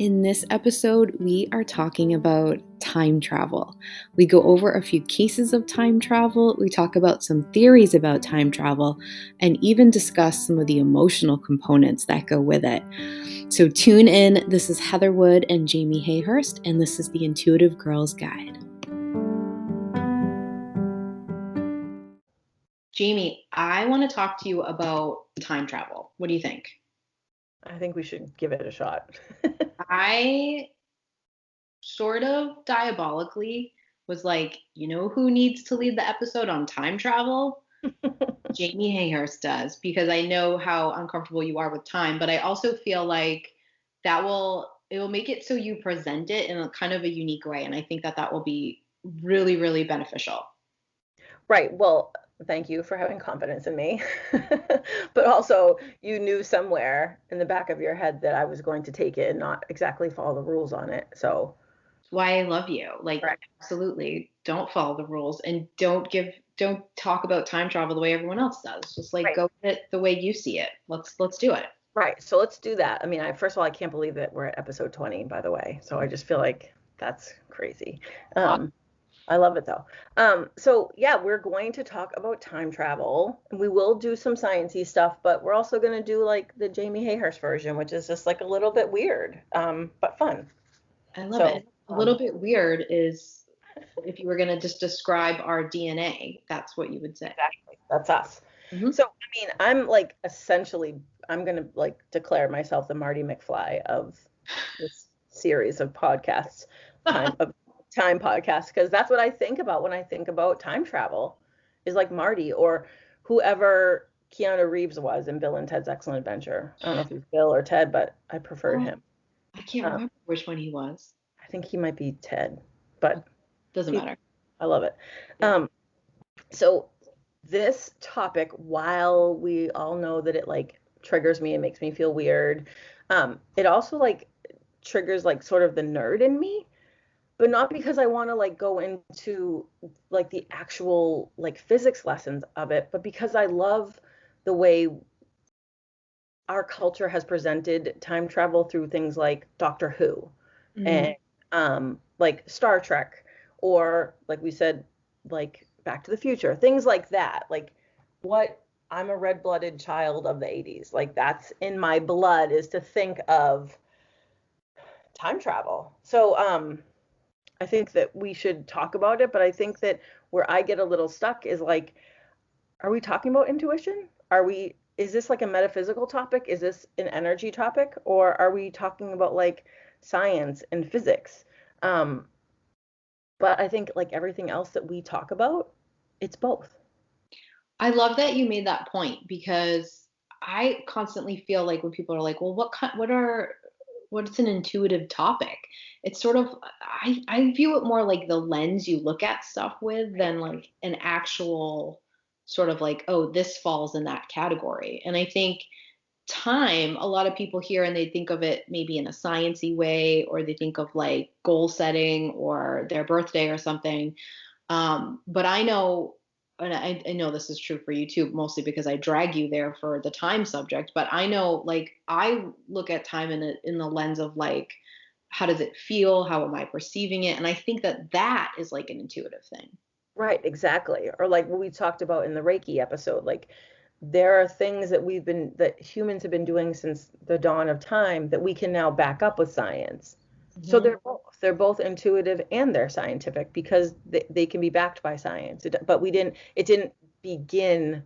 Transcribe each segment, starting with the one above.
In this episode, we are talking about time travel. We go over a few cases of time travel, we talk about some theories about time travel, and even discuss some of the emotional components that go with it. So tune in. This is Heather Wood and Jamie Hayhurst, and this is the Intuitive Girls Guide. Jamie, I want to talk to you about time travel. What do you think? I think we should give it a shot. I sort of diabolically was like, you know who needs to lead the episode on time travel? Jamie Hayhurst does, because I know how uncomfortable you are with time, but I also feel like it will make it so you present it in a kind of a unique way, and I think that will be really, really beneficial. Right. Well, thank you for having confidence in me. But also, you knew somewhere in the back of your head that I was going to take it and not exactly follow the rules on it. So, Why I love you. Like, right. absolutely don't follow the rules, and don't talk about time travel the way everyone else does. Just like Right. go with it the way you see it. Let's do it. Right. So let's do that. I mean, first of all, I can't believe that we're at episode 20, by the way. So I just feel like that's crazy. I love it though. So yeah, we're going to talk about time travel. We will do some sciencey stuff, but we're also going to do like the Jamie Hayhurst version, which is just like a little bit weird, but fun. I love So it. A little bit weird is if you were going to just describe our DNA, that's what you would say. exactly, that's us. Hmm. So I mean, I'm like essentially, I'm going to like declare myself the Marty McFly of this series of podcasts, time of time podcasts, because that's what I think about when I think about time travel, is like Marty or whoever Keanu Reeves was in Bill and Ted's Excellent Adventure. I don't know if he's Bill or Ted, but I preferred Oh, him. I can't Um, remember which one he was. I think he might be Ted, but Doesn't he, matter. I love it. Yeah. So this topic, while we all know that it like triggers me and makes me feel weird, it also like triggers like sort of the nerd in me, but not because I want to like go into like the actual like physics lessons of it, but because I love the way our culture has presented time travel through things like Doctor Who Mm. and like Star Trek, or like we said, like Back to the Future, things like that. Like what I'm a red-blooded child of the 80s. Like that's in my blood, is to think of time travel. So I think that we should talk about it, but I think that where I get a little stuck is like, are we talking about intuition? Is this like a metaphysical topic? Is this an energy topic? Or are we talking about like science and physics? Um, but I think like everything else that we talk about, it's both. I love that you made that point, because I constantly feel like when people are like, "Well, what's an intuitive topic?" It's sort of I view it more like the lens you look at stuff with Right. than like an actual sort of like, "Oh, this falls in that category." And I think time, a lot of people hear and they think of it maybe in a sciency way, or they think of like goal setting or their birthday or something. But I know, and I know this is true for you too, mostly because I drag you there for the time subject. But I know, like, I look at time in the lens of like, how does it feel? How am I perceiving it? And I think that is like an intuitive thing. Right, exactly. Or like what we talked about in the Reiki episode, like there are things that humans have been doing since the dawn of time that we can now back up with science. So Hmm. they're both intuitive and they're scientific because they can be backed by science. But it didn't begin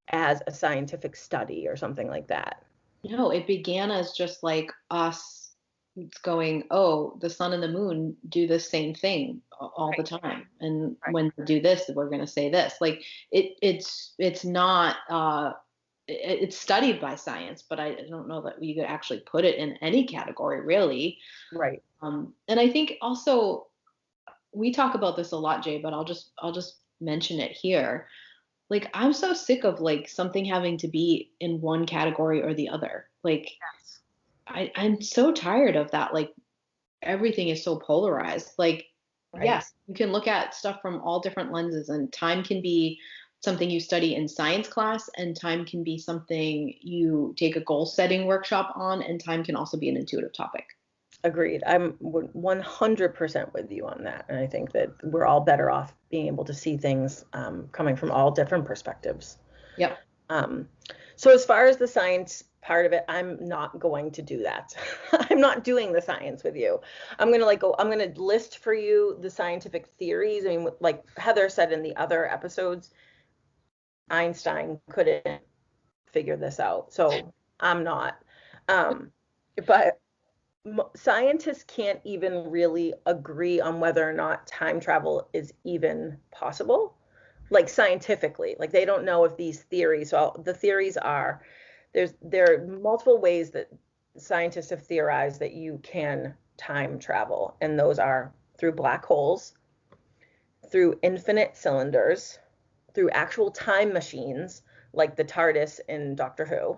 as a scientific study or something like that. No, it began as just like us going, oh, the sun and the moon do the same thing all the Right, time. And right. when we do this, we're going to say this. Like it's not, it's studied by science, but I don't know that we could actually put it in any category really. Right. And I think also we talk about this a lot, Jay, but I'll just mention it here. Like I'm so sick of like something having to be in one category or the other. Like Yes. I'm so tired of that. Like everything is so polarized. Like, Right. yes, you can look at stuff from all different lenses, and time can be something you study in science class, and time can be something you take a goal setting workshop on, and time can also be an intuitive topic. Agreed. I'm 100% with you on that. And I think that we're all better off being able to see things coming from all different perspectives. Yep. Um, so as far as the science part of it, I'm not going to do that. I'm not doing the science with you. I'm going to list for you the scientific theories. I mean, like Heather said in the other episodes, Einstein couldn't figure this out. So I'm not. Um, but scientists can't even really agree on whether or not time travel is even possible, like scientifically. Like they don't know if these theories, so the theories are there are multiple ways that scientists have theorized that you can time travel, and those are through black holes, through infinite cylinders, through actual time machines like the TARDIS in Doctor Who,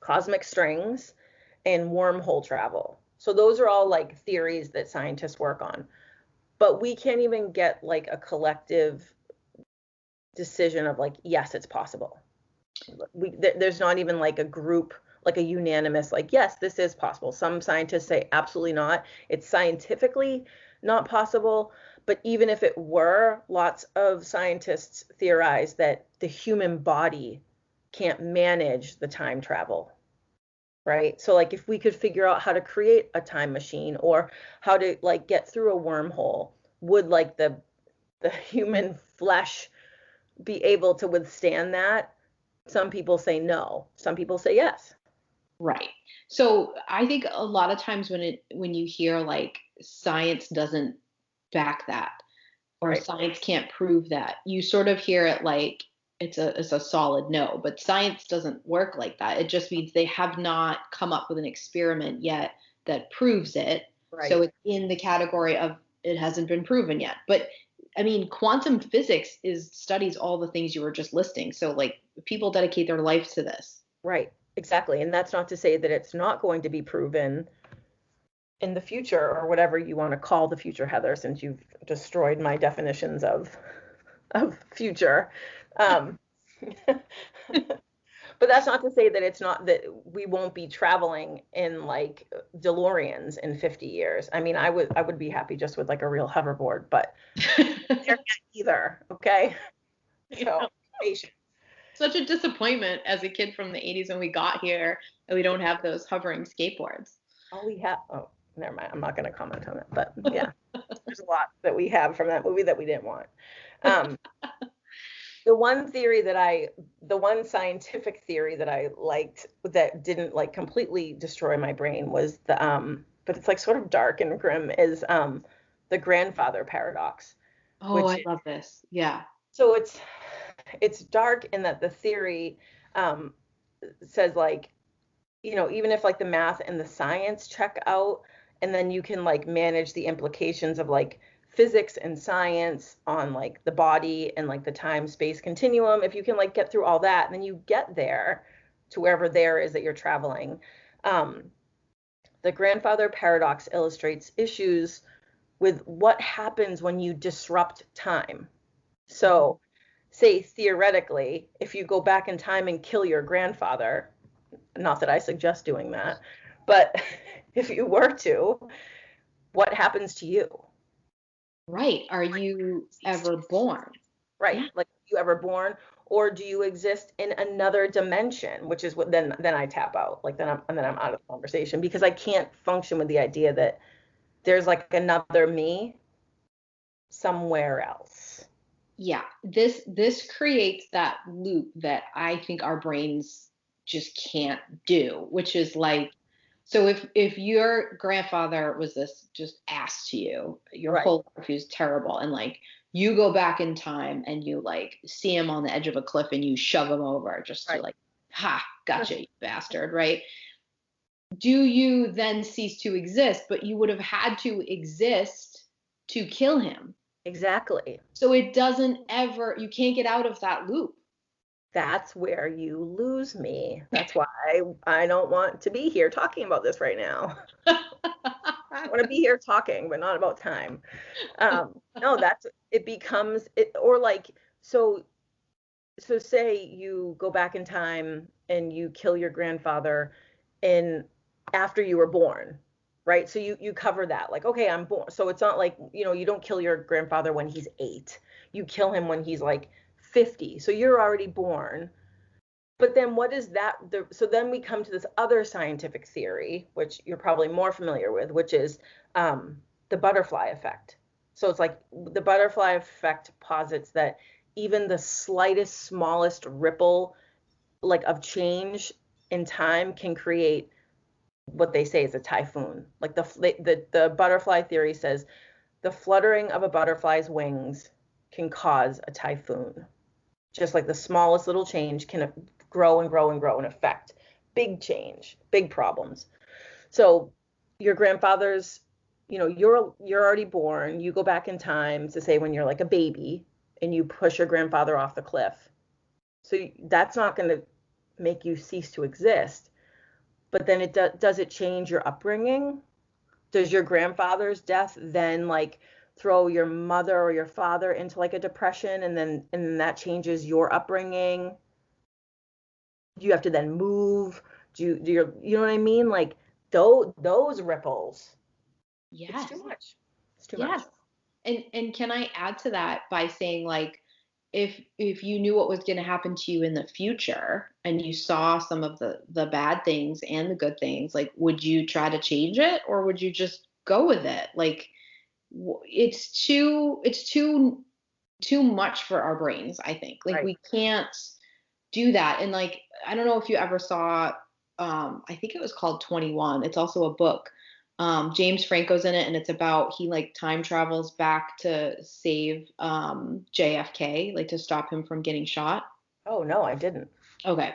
cosmic strings, and wormhole travel. So those are all like theories that scientists work on. But we can't even get like a collective decision of like, yes, it's possible. There's not even like a group, like a unanimous, like, yes, this is possible. Some scientists say absolutely not. It's scientifically not possible. But even if it were, lots of scientists theorize that the human body can't manage the time travel, right? So like if we could figure out how to create a time machine or how to like get through a wormhole, would like the human flesh be able to withstand that? Some people say no. Some people say yes. Right. So I think a lot of times when you hear like science doesn't back that or Right. science can't prove that, you sort of hear it like it's a solid no, but science doesn't work like that. It just means they have not come up with an experiment yet that proves it. So Right. it's in the category of it hasn't been proven yet. But I mean, quantum physics is studies all the things you were just listing. So like people dedicate their life to this. Right. Exactly. And that's not to say that it's not going to be proven in the future or whatever you want to call the future, Heather, since you've destroyed my definitions of future. Um, but that's not to say that it's not that we won't be traveling in like DeLoreans in 50 years. I mean, I would be happy just with like a real hoverboard, but there either. Okay. So patience. Such a disappointment as a kid from the 80s when we got here and we don't have those hovering skateboards. All we have, oh, never mind. I'm not going to comment on it, but yeah, there's a lot that we have from that movie that we didn't want. Um, the one scientific theory that I liked that didn't like completely destroy my brain was but it's like sort of dark and grim is the grandfather paradox, Oh, which I love this. Yeah. so it's dark in that the theory um, says like, even if like the math and the science check out, and then you can like manage the implications of like physics and science on like the body and like the time space continuum, if you can like get through all that, and then you get there to wherever there is that you're traveling. um, the grandfather paradox illustrates issues with what happens when you disrupt time. So say theoretically, if you go back in time and kill your grandfather, not that I suggest doing that, but if you were to, what happens to you? Right. Are you ever born? Right. Yeah. Like, are you ever born, or do you exist in another dimension? Which is what then I tap out. Like then I'm out of the conversation because I can't function with the idea that there's like another me somewhere else. Yeah. This creates that loop that I think our brains just can't do, which is like, so if your grandfather was this just ass to you your Right. whole life, he was terrible, and like you go back in time and you like see him on the edge of a cliff and you shove him over just to Right. like, ha, gotcha, you bastard, right? Do you then cease to exist? But you would have had to exist to kill him. Exactly. So it doesn't ever, you can't get out of that loop. That's where you lose me. That's why I don't want to be here talking about this right now. I want to be here talking, but not about time. No, that's it becomes it, or like so say you go back in time and you kill your grandfather in after you were born. right? So you cover that, like, okay, I'm born. So it's not like, you don't kill your grandfather when he's 8. You kill him when he's like 50. So you're already born. But then what is that? So then we come to this other scientific theory, which you're probably more familiar with, which is the butterfly effect. So it's like the butterfly effect posits that even the slightest, smallest ripple, like, of change in time can create what they say is a typhoon. Like the butterfly theory says the fluttering of a butterfly's wings can cause a typhoon. Just like the smallest little change can grow and grow and grow and affect big change, big problems. So your grandfather's, you're already born. You go back in time to say when you're like a baby and you push your grandfather off the cliff. So that's not going to make you cease to exist. But then does it change your upbringing? Does your grandfather's death then like throw your mother or your father into like a depression, and then that changes your upbringing? Do you have to then move? You know what I mean? Like those ripples. Yes. It's too much. It's too Yes. much. And can I add to that by saying, like, if you knew what was going to happen to you in the future and you saw some of the bad things and the good things, like, would you try to change it, or would you just go with it? Like, it's too much for our brains, I think. Like, Right. we can't do that. And, like, I don't know if you ever saw, I think it was called 21. It's also a book. James Franco's in it, and it's about, he like time travels back to save JFK, like to stop him from getting shot. Oh no, I didn't. Okay.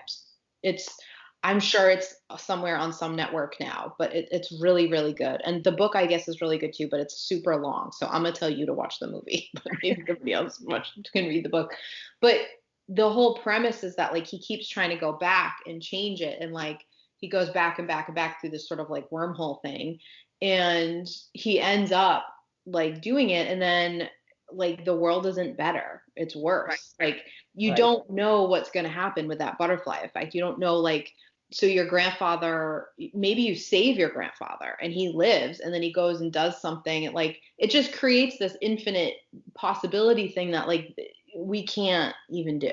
It's I'm sure it's somewhere on some network now, but it's really, really good. And the book, I guess, is really good too, but it's super long. So I'm gonna tell you to watch the movie, but maybe somebody else can read the book. But the whole premise is that, like, he keeps trying to go back and change it, and like he goes back and back and back through this sort of like wormhole thing, and he ends up like doing it, and then like the world isn't better, it's Right. worse. Like, you Right. don't know what's going to happen with that butterfly effect. You don't know, like, so your grandfather, maybe you save your grandfather and he lives, and then he goes and does something, like it just creates this infinite possibility thing that, like, we can't even do.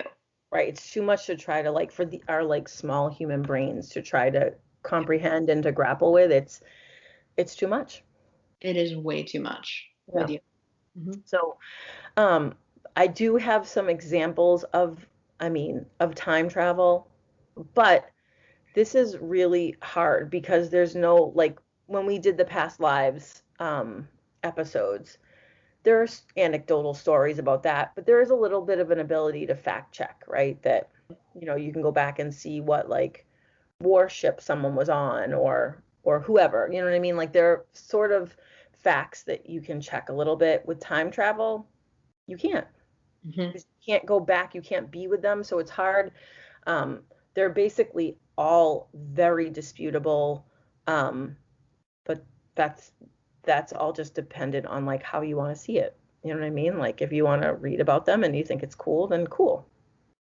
Right. It's too much to try to, like, for our like small human brains to try to comprehend and to grapple with. It's too much. It is way too much. Yeah. With you. Hmm. So Um, I do have some examples of time travel, but this is really hard because there's no, like, when we did the past lives episodes, there's anecdotal stories about that, but there is a little bit of an ability to fact check, right? That, you can go back and see what, like, warship someone was on, or whoever, you know what I mean? Like, there are sort of facts that you can check a little bit. With time travel, you can't. Hmm. You can't go back, you can't be with them, so it's hard. They're basically all very disputable, um, but that's all just dependent on, like, how you want to see it. You know what I mean? Like, if you want to read about them and you think it's cool, then cool.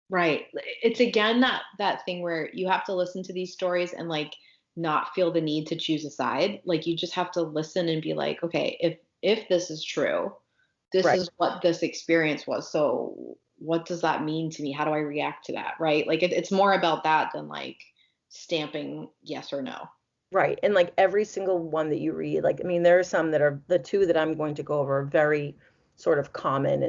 Right. It's again that thing where you have to listen to these stories and, like, not feel the need to choose a side. Like, you just have to listen and be like, okay, if this is true, this Right. is what this experience was. So what does that mean to me? How do I react to that? Right? Like, it's more about that than like stamping yes or no. Right. And like every single one that you read, like, I mean, there are some that are, the two that I'm going to go over are very sort of common,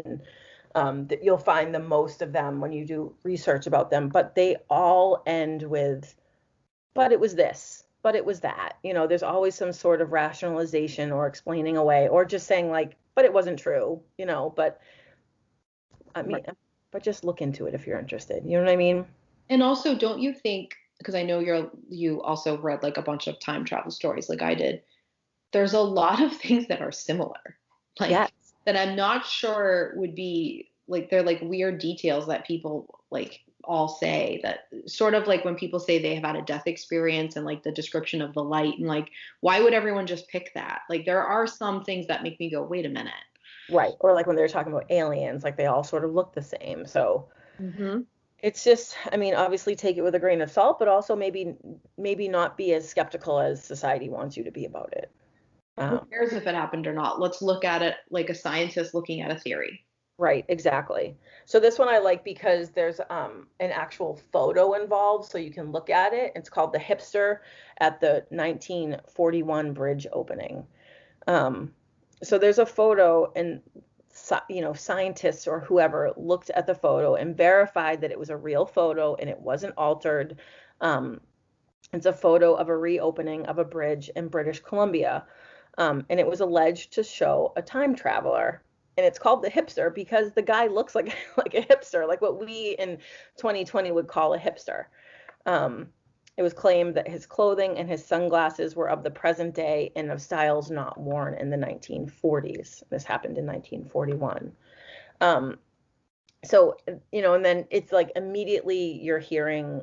and that you'll find the most of them when you do research about them, but they all end with, but it was this, but it was that. There's always some sort of rationalization or explaining away or just saying, like, but it wasn't true, but I Right. mean, but just look into it if you're interested. You know what I mean? And also, don't you think, because I know you also read like a bunch of time travel stories like I did, there's a lot of things that are similar, Yes. like, that I'm not sure would be like, they're like weird details that people like all say, that sort of like when people say they have had a death experience, and like the description of the light, and like, why would everyone just pick that? Like, there are some things that make me go, wait a minute. Right. Or like when they're talking about aliens, like they all sort of look the same. So Hmm. it's just, I mean, obviously take it with a grain of salt, but also maybe not be as skeptical as society wants you to be about it. Who Um, cares if it happened or not? Let's look at it like a scientist looking at a theory. right, exactly. So this one I like because there's an actual photo involved, so you can look at it. It's called The Hipster at the 1941 Bridge Opening. Um, so there's a photo, and scientists or whoever looked at the photo and verified that it was a real photo and it wasn't altered. Um, it's a photo of a reopening of a bridge in British Columbia, and it was alleged to show a time traveler. And it's called the hipster because the guy looks like like a hipster, like what we in 2020 would call a hipster. Um, it was claimed that his clothing and his sunglasses were of the present day and of styles not worn in the 1940s. This happened in 1941. Um, so, and then it's like immediately you're hearing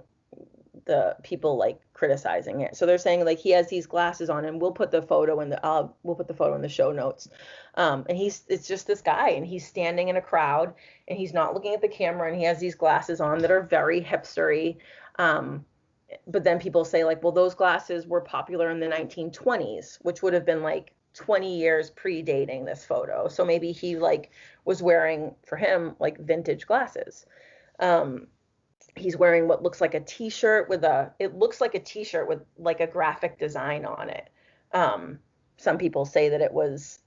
the people like criticizing it. So they're saying like he has these glasses on, and we'll put the photo in the show notes. And it's just this guy, and he's standing in a crowd, and he's not looking at the camera, and he has these glasses on that are very hipstery. Um, but then people say like, well, those glasses were popular in the 1920s, which would have been like 20 years predating this photo. So maybe he like was wearing, for him, like vintage glasses. Um, he's wearing what looks like a t-shirt it looks like a t-shirt with like a graphic design on it. Some people say that it was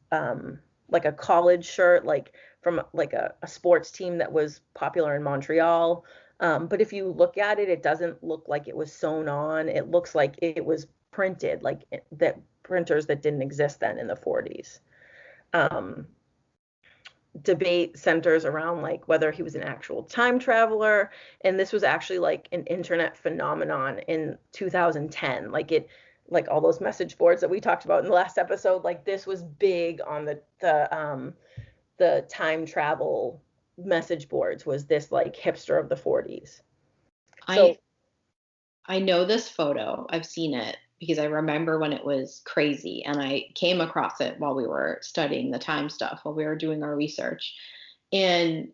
like a college shirt, like from like a sports team that was popular in Montreal. But if you look at it, it doesn't look like it was sewn on. It looks like it was printed, like that printers that didn't exist then in the 40s. Um, Debate centers around like whether he was an actual time traveler, and this was actually like an internet phenomenon in 2010, like all those message boards that we talked about in the last episode, like this was big on the time travel message boards, was this like hipster of the 40s. I So I know this photo. I've seen it because I remember when it was crazy and I came across it while we were studying the time stuff, while we were doing our research. And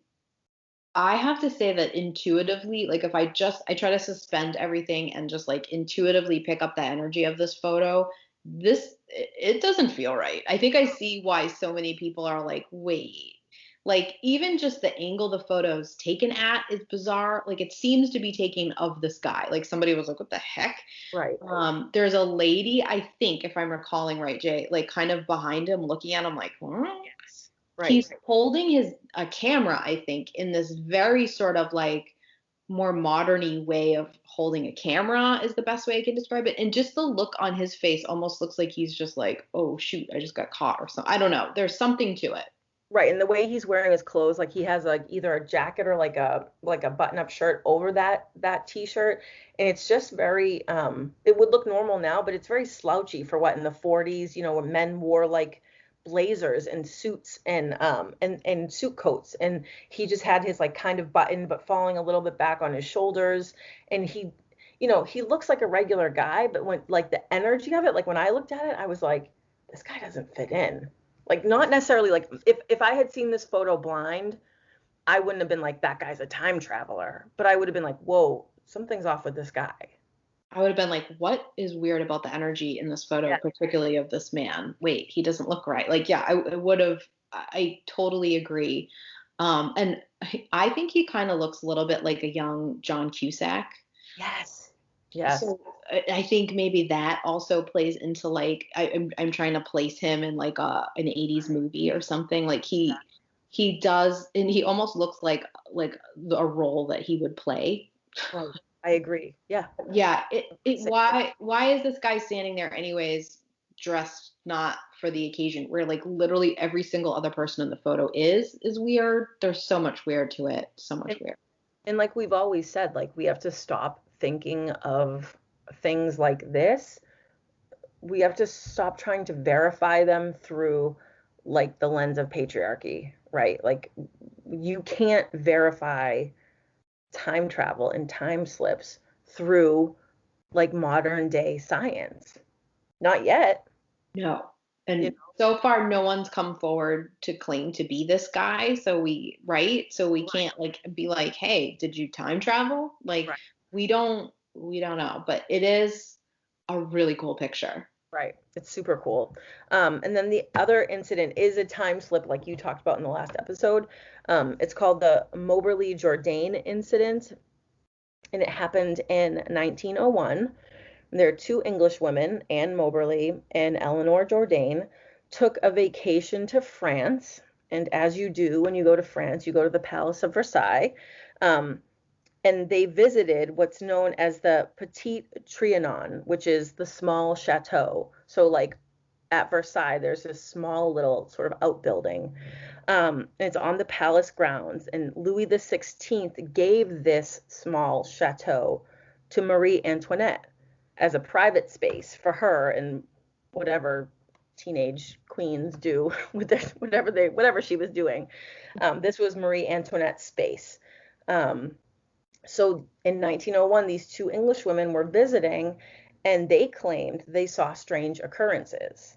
I have to say that intuitively, like if I try to suspend everything and just like intuitively pick up the energy of this photo, it doesn't feel right. I think I see why so many people are like, wait. Like even just the angle the photo's taken at is bizarre. Like it seems to be taken of this guy. Like somebody was like, what the heck? right. There's a lady, I think, if I'm recalling right, Jay, like kind of behind him, looking at him like, hmm? Yes. Right. He's holding his a camera, I think, in this very sort of like more moderny way of holding a camera is the best way I can describe it. And just the look on his face almost looks like he's just like, oh shoot, I just got caught or something. I don't know. There's something to it. Right, and the way he's wearing his clothes, like he has like either a jacket or like a button-up shirt over that t-shirt, and it's just very it would look normal now, but it's very slouchy for what in the 40s, when men wore like blazers and suits and suit coats, and he just had his like kind of button but falling a little bit back on his shoulders, and he looks like a regular guy, but when like the energy of it, like when I looked at it, I was like, this guy doesn't fit in. Like not necessarily like if I had seen this photo blind, I wouldn't have been like that guy's a time traveler, but I would have been like, whoa, something's off with this guy. I would have been like, what is weird about the energy in this photo, Yeah. particularly of this man? Wait, he doesn't look right. Like, yeah, I would have, I totally agree. And I think he kind of looks a little bit like a young John Cusack. Yes. Yes. So I think maybe that also plays into like I'm trying to place him in like an 80s movie or something. Like he does, and he almost looks like a role that he would play. Right. I agree. Yeah. Yeah, why is this guy standing there anyways, dressed not for the occasion, where like literally every single other person in the photo is weird. There's so much weird to it, so much And, weird. and like we've always said, like we have to stop thinking of things like this. We have to stop trying to verify them through like the lens of patriarchy, right? Like you can't verify time travel and time slips through like modern day science. Not yet. No. You And so far no one's come forward to claim to be this guy, right? So we Right. can't like be like, "Hey, did you time travel?" Like Right. we don't know, but it is a really cool picture. Right. It's super cool. And then the other incident is a time slip, like you talked about in the last episode. It's called the Moberly Jourdain incident, and it happened in 1901. There are two English women, Anne Moberly and Eleanor Jourdain, took a vacation to France. And as you do when you go to France, you go to the Palace of Versailles. Um, and they visited what's known as the Petit Trianon, which is the small chateau. So, like at Versailles, there's this small little sort of outbuilding. It's on the palace grounds, and Louis the XVI gave this small chateau to Marie Antoinette as a private space for her and whatever teenage queens do with their, whatever she was doing. This was Marie Antoinette's space. So in 1901, these two English women were visiting, and they claimed they saw strange occurrences.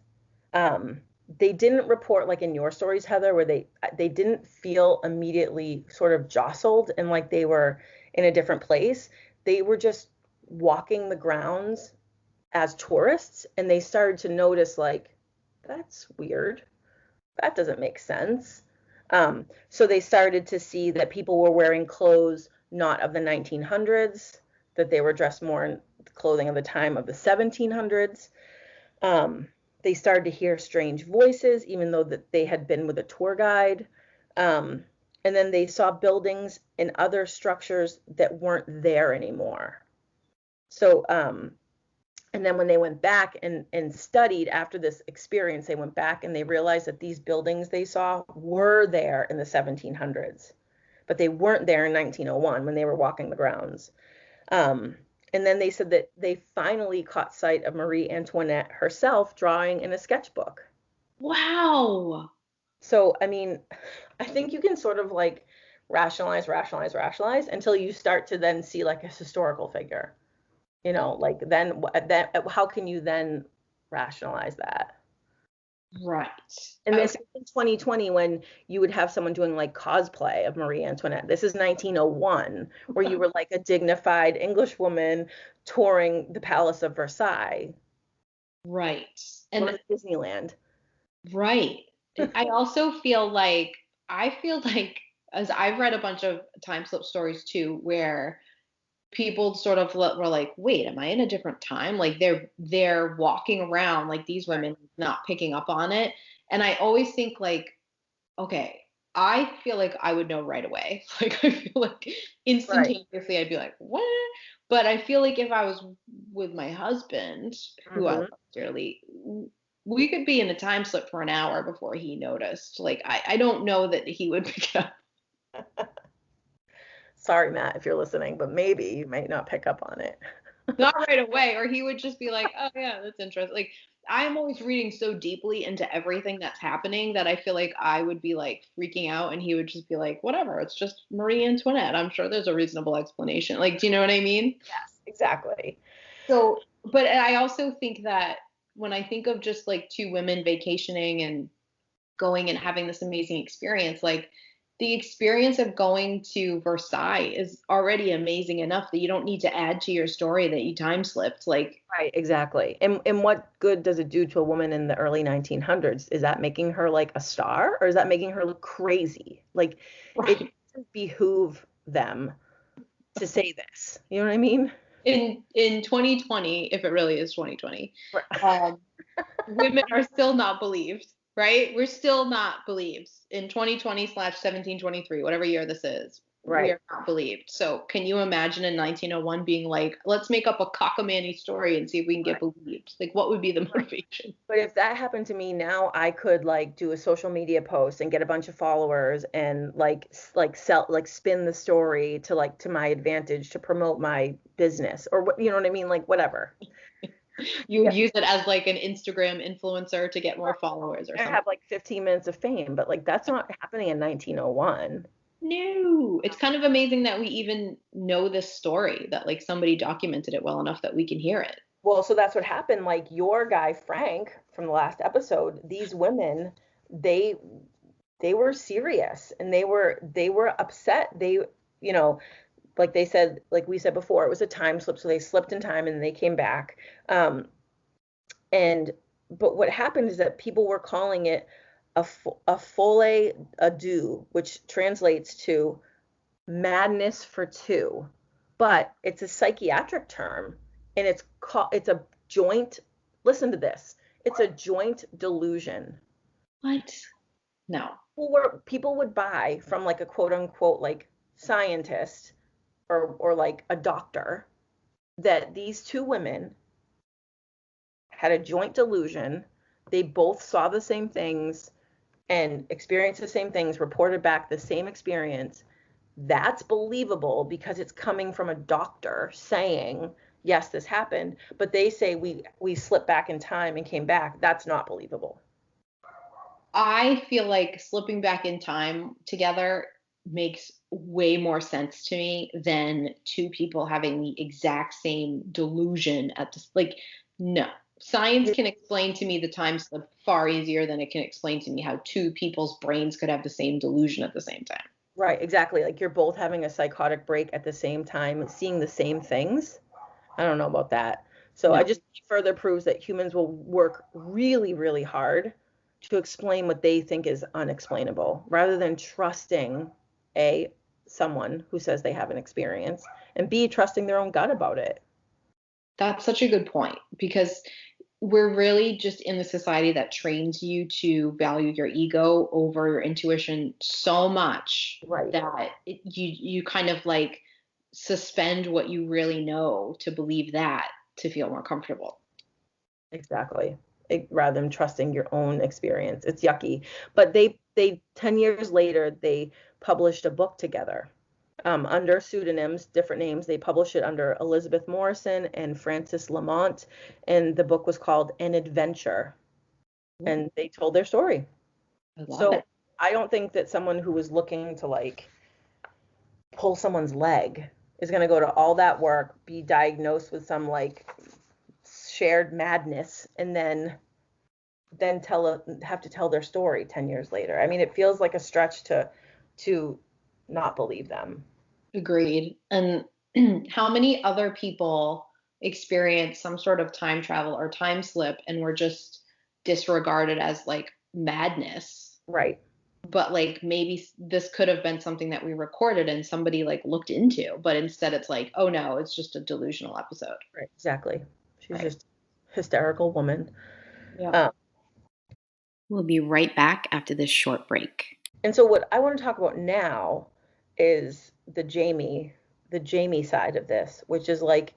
They didn't report like in your stories, Heather, where they didn't feel immediately sort of jostled and like they were in a different place. They were just walking the grounds as tourists, and they started to notice like, that's weird. That doesn't make sense. So they started to see that people were wearing clothes not of the 1900s, that they were dressed more in clothing of the time of the 1700s. They started to hear strange voices, even though that they had been with a tour guide. And then they saw buildings and other structures that weren't there anymore. So, and then when they went back and studied after this experience, they went back and they realized that these buildings they saw were there in the 1700s, but they weren't there in 1901 when they were walking the grounds. And then they said that they finally caught sight of Marie Antoinette herself drawing in a sketchbook. Wow. So, I mean, I think you can sort of like rationalize until you start to then see like a historical figure. Like then how can you then rationalize that? Right. And this is in 2020 when you would have someone doing like cosplay of Marie Antoinette. This is 1901, where you were like a dignified English woman touring the Palace of Versailles. Right. And Disneyland. Right. I also feel like as I've read a bunch of time slip stories too, where people sort of were like, wait, am I in a different time? Like they're walking around like these women not picking up on it. And I always think like, okay, I feel like I would know right away. Like I feel like instantaneously I'd be like, what? But I feel like if I was with my husband, who I love dearly, we could be in a time slip for an hour before he noticed. Like I don't know that he would pick it up. Sorry, Matt, if you're listening, but maybe you might not pick up on it. Not right away, or he would just be like, oh yeah, that's interesting. Like I'm always reading so deeply into everything that's happening that I feel like I would be like freaking out and he would just be like, whatever, it's just Marie Antoinette. I'm sure there's a reasonable explanation. Like, do you know what I mean? Yes, exactly. So, but I also think that when I think of just like two women vacationing and going and having this amazing experience, like the experience of going to Versailles is already amazing enough that you don't need to add to your story that you time slipped. Like, right, exactly. And what good does it do to a woman in the early 1900s? Is that making her like a star, or is that making her look crazy? Like, right. It doesn't behoove them to say this. You know what I mean? In 2020, if it really is 2020, women are still not believed, right? We're still not believed in 2020/1723, whatever year this is. Right. We are not believed. So can you imagine in 1901 being like, let's make up a cockamamie story and see if we can get believed? Like, what would be the motivation? But if that happened to me now, I could like do a social media post and get a bunch of followers and like sell, like spin the story to my advantage to promote my business, or what, you know what I mean? Like whatever. You would use it as like an Instagram influencer to get more followers or something. Have like 15 minutes of fame, but like that's not happening in 1901. No, it's kind of amazing that we even know this story, that like somebody documented it well enough that we can hear it. Well, so that's what happened. Like your guy Frank from the last episode, these women, they were serious and they were upset. They, like they said, like we said before, it was a time slip, so they slipped in time and they came back. And but what happened is that people were calling it a folie à deux, which translates to madness for two, but it's a psychiatric term, and it's a joint, listen to this, it's a joint delusion. What? No. People would buy from like a quote unquote like scientist or like a doctor that these two women had a joint delusion. They both saw the same things and experienced the same things, reported back the same experience. That's believable because it's coming from a doctor saying, yes, this happened. But they say we slipped back in time and came back. That's not believable. I feel like slipping back in time together makes way more sense to me than two people having the exact same delusion at this. Like, no. Science can explain to me the time slip far easier than it can explain to me how two people's brains could have the same delusion at the same time. Right, exactly. Like you're both having a psychotic break at the same time, seeing the same things. I don't know about that. So I No. just further proves that humans will work really, really hard to explain what they think is unexplainable rather than trusting A, someone who says they have an experience, and B, trusting their own gut about it. That's such a good point because we're really just in the society that trains you to value your ego over your intuition so much Right. that you kind of like suspend what you really know to believe that to feel more comfortable. Exactly. Rather than trusting your own experience. It's yucky. But they 10 years later, they published a book together under pseudonyms, different names. They published it under Elizabeth Morrison and Frances Lamont, and the book was called An Adventure, and they told their story. I love So it. I don't think that someone who was looking to like pull someone's leg is going to go to all that work, be diagnosed with some like shared madness, and then have to tell their story 10 years later. I mean, it feels like a stretch to not believe them. Agreed. And how many other people experience some sort of time travel or time slip and were just disregarded as like madness? Right. But like maybe this could have been something that we recorded and somebody like looked into, but instead it's like, oh no, it's just a delusional episode. Right. Exactly. She's Right. just a hysterical woman. Yeah. Um, We'll be right back after this short break. and so what I want to talk about now is the Jamie side of this, which is like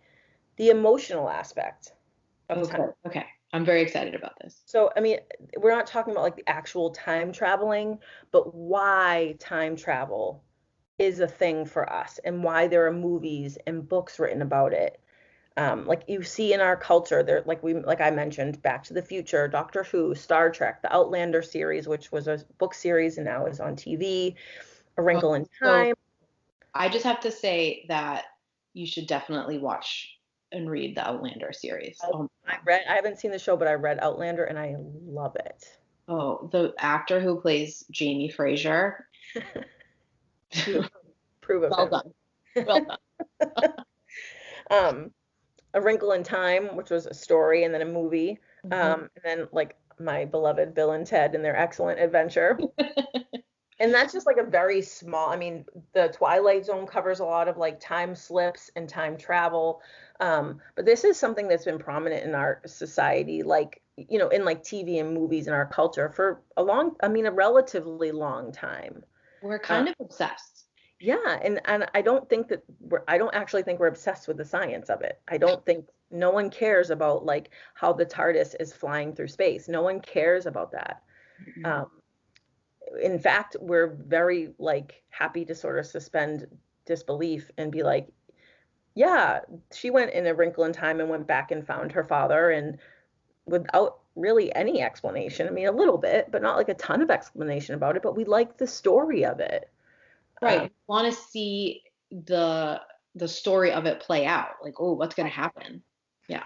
the emotional aspect of Okay. time. Okay. I'm very excited about this. So, I mean, we're not talking about like the actual time traveling, but why time travel is a thing for us and why there are movies and books written about it. Like you see in our culture, there, like I mentioned, Back to the Future, Doctor Who, Star Trek, the Outlander series, which was a book series and now is on TV, A Wrinkle in So Time. I just have to say that you should definitely watch and read the Outlander series. Oh, I haven't seen the show, but I read Outlander and I love it. oh, the actor who plays Jamie Fraser. You approve of Well him. done. Well done. um, A Wrinkle in Time, which was a story and then a movie, Mhm. and then like my beloved Bill and Ted and their excellent adventure. And that's just like a very small, I mean, the Twilight Zone covers a lot of like time slips and time travel. But this is something that's been prominent in our society, like, you know, in like TV and movies in our culture for a relatively long time. We're Uh, kind of obsessed. yeah, and I don't actually think we're obsessed with the science of it. I don't think no one cares about like how the TARDIS is flying through space. No one cares about that. Mhm. Um, in fact, we're very like happy to sort of suspend disbelief and be like, yeah, she went in A Wrinkle in Time and went back and found her father, and without really any explanation. I mean, a little bit, but not like a ton of explanation about it. But we like the story of it. Right. We want to see the the story of it play out. Like, oh, what's going to happen? Yeah.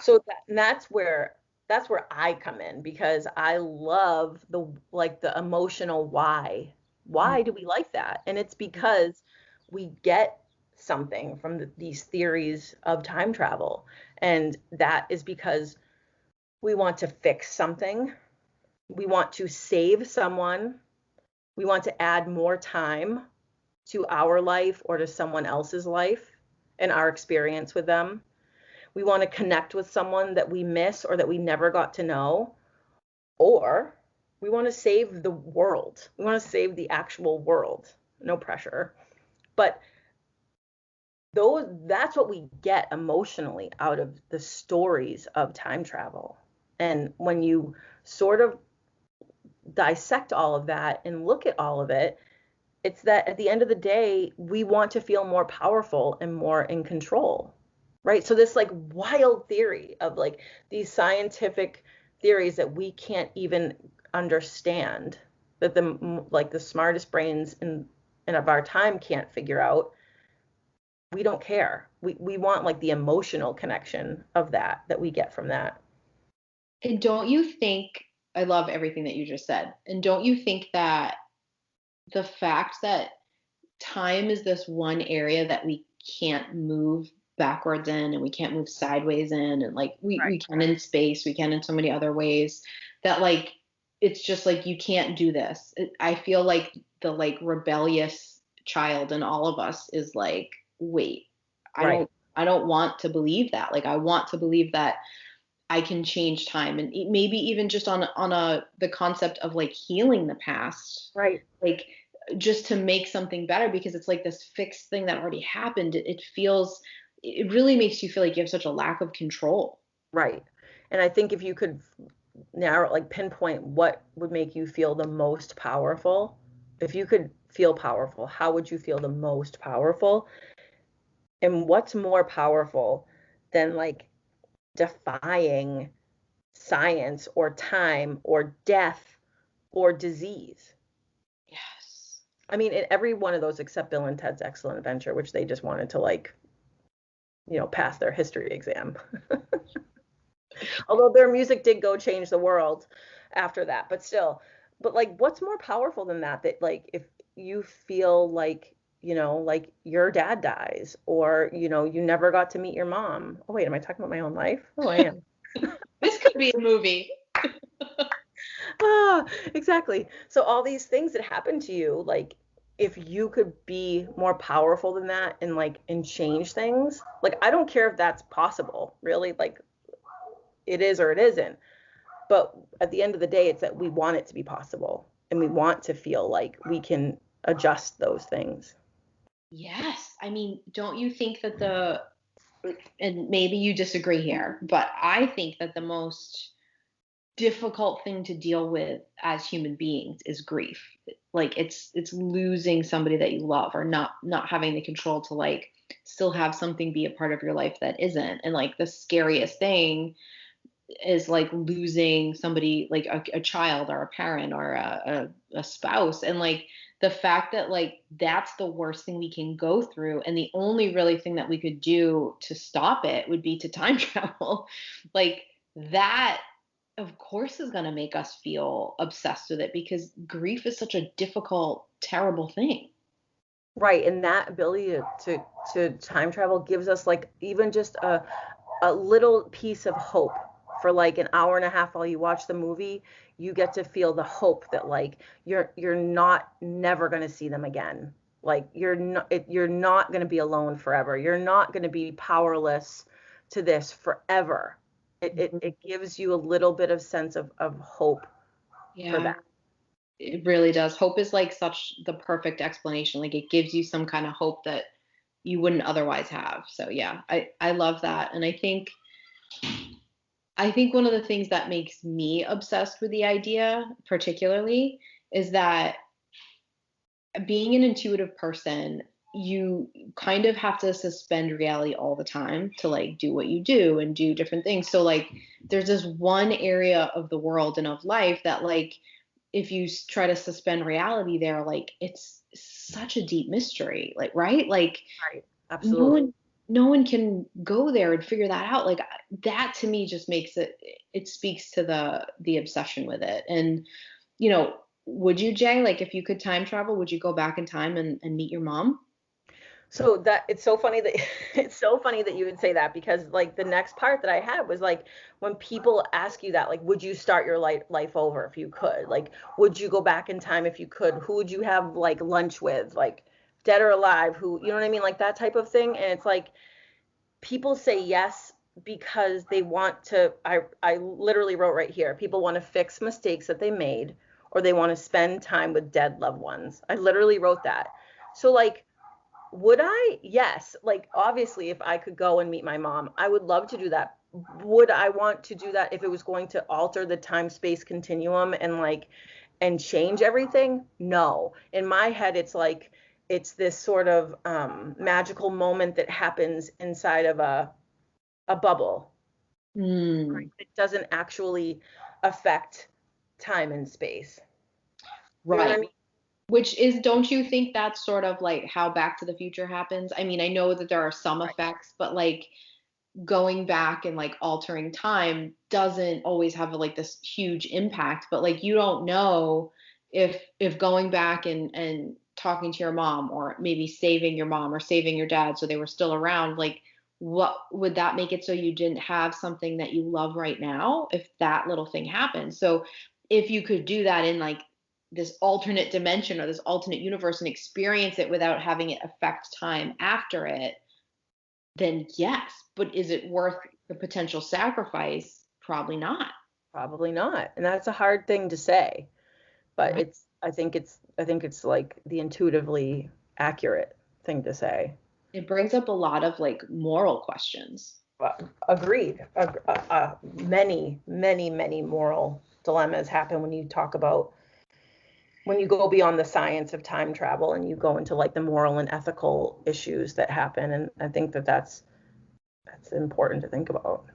And that's where I come in because I love the emotional why. Why do we like that? And it's because we get something from these theories of time travel. And that is because We want to fix something. We want to save someone. We want to add more time to our life or to someone else's life and our experience with them. We want to connect with someone that we miss or that we never got to know. Or we want to save the world. We want to save the actual world. No pressure. But that's what we get emotionally out of the stories of time travel. And when you sort of dissect all of that and look at all of it, it's that at the end of the day, we want to feel more powerful and more in control, right? So this like wild theory of like these scientific theories that we can't even understand, that the smartest brains in of our time can't figure out. We don't care. We want like the emotional connection of that we get from that. And don't you think, I love everything that you just said. And don't you think that the fact that time is this one area that we can't move backwards in and we can't move sideways in, and like we Right. can in space, we can in so many other ways, that like it's just like you can't do this. I feel like the like rebellious child in all of us is like, wait, I Right. don't I don't want to believe that. Like I want to believe that I can change time, and maybe even just on the concept of like healing the past, Right. like just to make something better, because it's like this fixed thing that already happened. It feels, it really makes you feel like you have such a lack of control. Right. And I think if you could narrow, like pinpoint what would make you feel the most powerful, if you could feel powerful, how would you feel the most powerful? And what's more powerful than like defying science or time or death or disease? Yes. I mean, in every one of those except Bill and Ted's Excellent Adventure, which they just wanted to like, pass their history exam. Although their music did go change the world after that, but still. But like, what's more powerful than that? That like, if you feel like, like your dad dies, or you never got to meet your mom. Oh wait, am I talking about my own life? Oh, I am. This could be a movie. Ah, exactly. So all these things that happen to you, like if you could be more powerful than that and change things, like I don't care if that's possible, really, like it is or it isn't. But at the end of the day, it's that we want it to be possible and we want to feel like we can adjust those things. Yes. I mean, don't you think that and maybe you disagree here, but I think that the most difficult thing to deal with as human beings is grief. Like it's losing somebody that you love, or not having the control to like still have something be a part of your life that isn't. And like the scariest thing is like losing somebody, like a child or a parent or a spouse. And like the fact that like that's the worst thing we can go through, and the only really thing that we could do to stop it would be to time travel. Like that, of course, is going to make us feel obsessed with it, because grief is such a difficult, terrible thing. Right. And that ability to time travel gives us like even just a little piece of hope for like an hour and a half while you watch the movie. You get to feel the hope that like you're not never going to see them again. Like you're not going to be alone forever. You're not going to be powerless to this forever. It gives you a little bit of sense of hope for Yeah, that. it really does. Hope is like such the perfect explanation. Like it gives you some kind of hope that you wouldn't otherwise have. So yeah, I love that. And I think one of the things that makes me obsessed with the idea particularly is that being an intuitive person, you kind of have to suspend reality all the time to like do what you do and do different things. So like there's this one area of the world and of life that like if you try to suspend reality there, like it's such a deep mystery, like right? Like Right. no Absolutely. one no one can go there and figure that out. Like that to me just makes it speaks to the obsession with it. And would you, Jay, like if you could time travel, would you go back in time and meet your mom? So that it's so funny that it's so funny that you would say that, because like the next part that I had was like, when people ask you that, like, would you start your life over if you could? Like, would you go back in time if you could? Who would you have like lunch with? Like, dead or alive? Who, you know what I mean? Like that type of thing. And it's like people say yes because they want to. I literally wrote right here. People want to fix mistakes that they made, or they want to spend time with dead loved ones. I literally wrote that. So like, would I? Yes. Like, obviously, if I could go and meet my mom, I would love to do that. Would I want to do that if it was going to alter the time space continuum and like, and change everything? No. In my head, it's like, it's this sort of magical moment that happens inside of a bubble. Right? Mm, It doesn't actually affect time and space. You know what I right. mean? Which is, don't you think that's sort of like how Back to the Future happens? I mean, I know that there are some Right. effects, but like going back and like altering time doesn't always have like this huge impact. But like you don't know if going back and talking to your mom, or maybe saving your mom or saving your dad so they were still around, like what would that make it so you didn't have something that you love right now if that little thing happened? So if you could do that in like this alternate dimension or this alternate universe and experience it without having it affect time after it, then yes. But is it worth the potential sacrifice? Probably not. Probably not. And that's a hard thing to say, but Right. it's I think it's like the intuitively accurate thing to say. It brings up a lot of like moral questions. Agreed. Many moral dilemmas happen when you talk about, when you go beyond the science of time travel and you go into like the moral and ethical issues that happen. And I think that that's important to think about.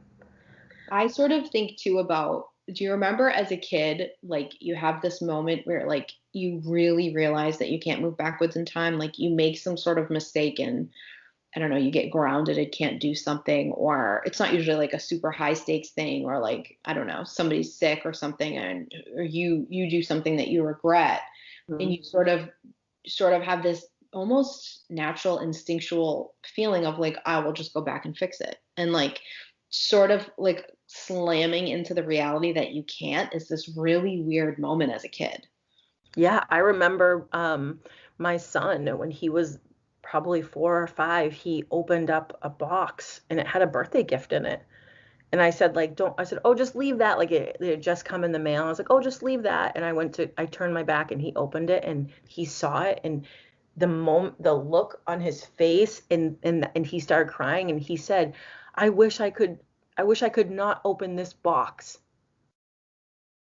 I sort of think too about, do you remember as a kid, like you have this moment where like you really realize that you can't move backwards in time? Like you make some sort of mistake and I don't know, you get grounded and can't do something, or it's not usually like a super high stakes thing, or like, I don't know, somebody's sick or something, and or you do something that you regret, and Mhm. you sort of have this almost natural instinctual feeling of like, I will just go back and fix it. And like sort of like slamming into the reality that you can't is this really weird moment as a kid. Yeah, I remember my son when he was probably 4 or 5, he opened up a box and it had a birthday gift in it. And I said, like, don't, I said, oh, just leave that. Like it had just come in the mail. I was like, oh, just leave that. And I turned my back and he opened it and he saw it. And the look on his face, and he started crying and he said, I wish I could, I wish I could not open this box,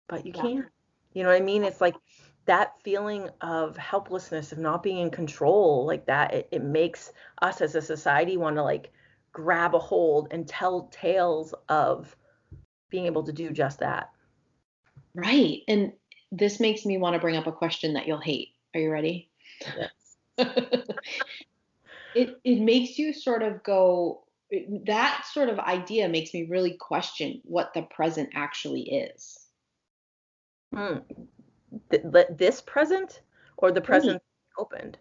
but you Yeah. can't. You know what I mean? It's like that feeling of helplessness, of not being in control, like that. It makes us as a society want to like grab a hold and tell tales of being able to do just that. Right. And this makes me want to bring up a question that you'll hate. Are you ready? Yes. It makes you sort of go, that sort of idea makes me really question what the present actually is. Hmm. This present, or the Any. present opened?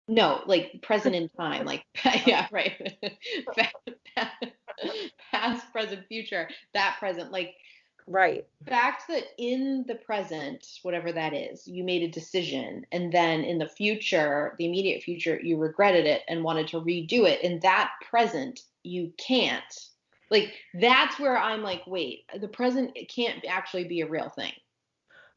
No, like present in time, like yeah, right. Past, present, future, that present, like Right. fact that in the present, whatever that is, you made a decision, and then in the future, the immediate future, you regretted it and wanted to redo it. In that present, you can't. Like that's where I'm like, wait, the present it can't actually be a real thing.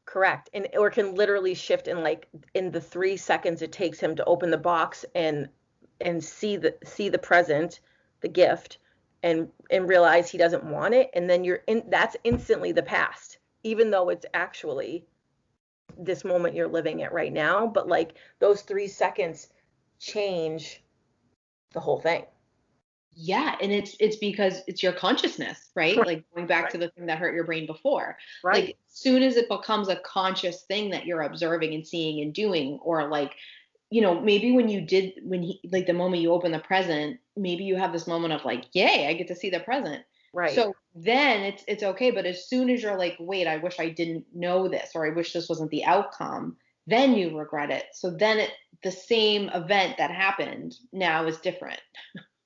Correct. And or can literally shift in like in the 3 seconds it takes him to open the box and see the present, the gift, and realize he doesn't want it, and then you're in, that's instantly the past, even though it's actually this moment you're living at right now. But like those 3 seconds change the whole thing. Yeah, and it's because it's your consciousness, right? Like going back to Right. the thing that hurt your brain before. Like Right. as soon as it becomes a conscious thing that you're observing and seeing and doing, or like, maybe when he like the moment you open the present, maybe you have this moment of like, yay, I get to see the present. Right. So then it's okay. But as soon as you're like, wait, I wish I didn't know this, or I wish this wasn't the outcome, then you regret it. So then the same event that happened now is different.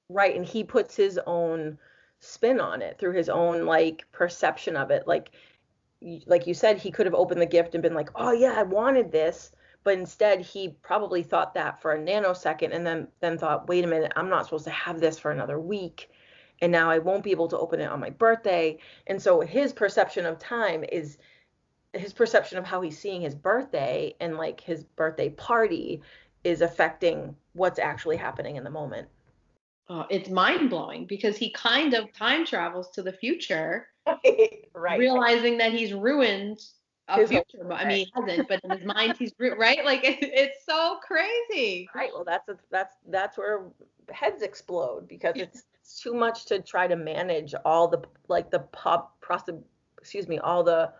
Right. And he puts his own spin on it through his own like perception of it. Like you said, he could have opened the gift and been like, "Oh yeah, I wanted this," but instead he probably thought that for a nanosecond and then thought, "Wait a minute, I'm not supposed to have this for another week, and now I won't be able to open it on my birthday." And so his perception of time is his perception of how he's seeing his birthday and like his birthday party is affecting what's actually happening in the moment. It's mind blowing because he kind of time travels to the future, Right. realizing that he's ruined a His whole future. I mean, he hasn't, but in his mind, right. Like it's so crazy. right. Well, that's where heads explode because it's too much to try to manage all the like the all the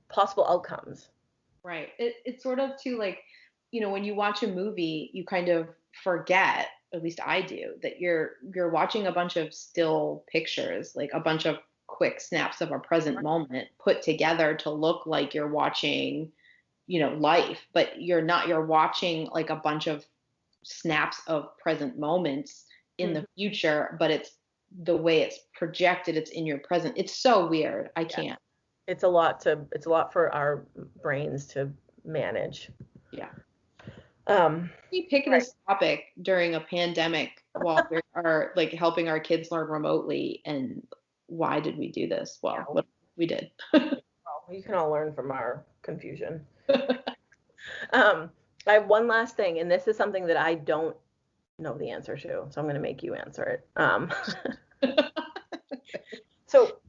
possible outcomes. Right. It's sort of too like, when you watch a movie, you kind of forget, at least I do, that you're watching a bunch of still pictures, like a bunch of quick snaps of a present moment put together to look like you're watching, life, but you're not. You're watching like a bunch of snaps of present moments in Mhm. the future, but it's the way it's projected, it's in your present. It's so weird. I Yeah. can't. It's a lot for our brains to manage. Yeah. Um, We pick right. this topic during a pandemic while we are like helping our kids learn remotely, and why did we do this? Yeah. Well, what we did. Well, you can all learn from our confusion. Um, I have one last thing, and this is something that I don't know the answer to, so I'm going to make you answer it. So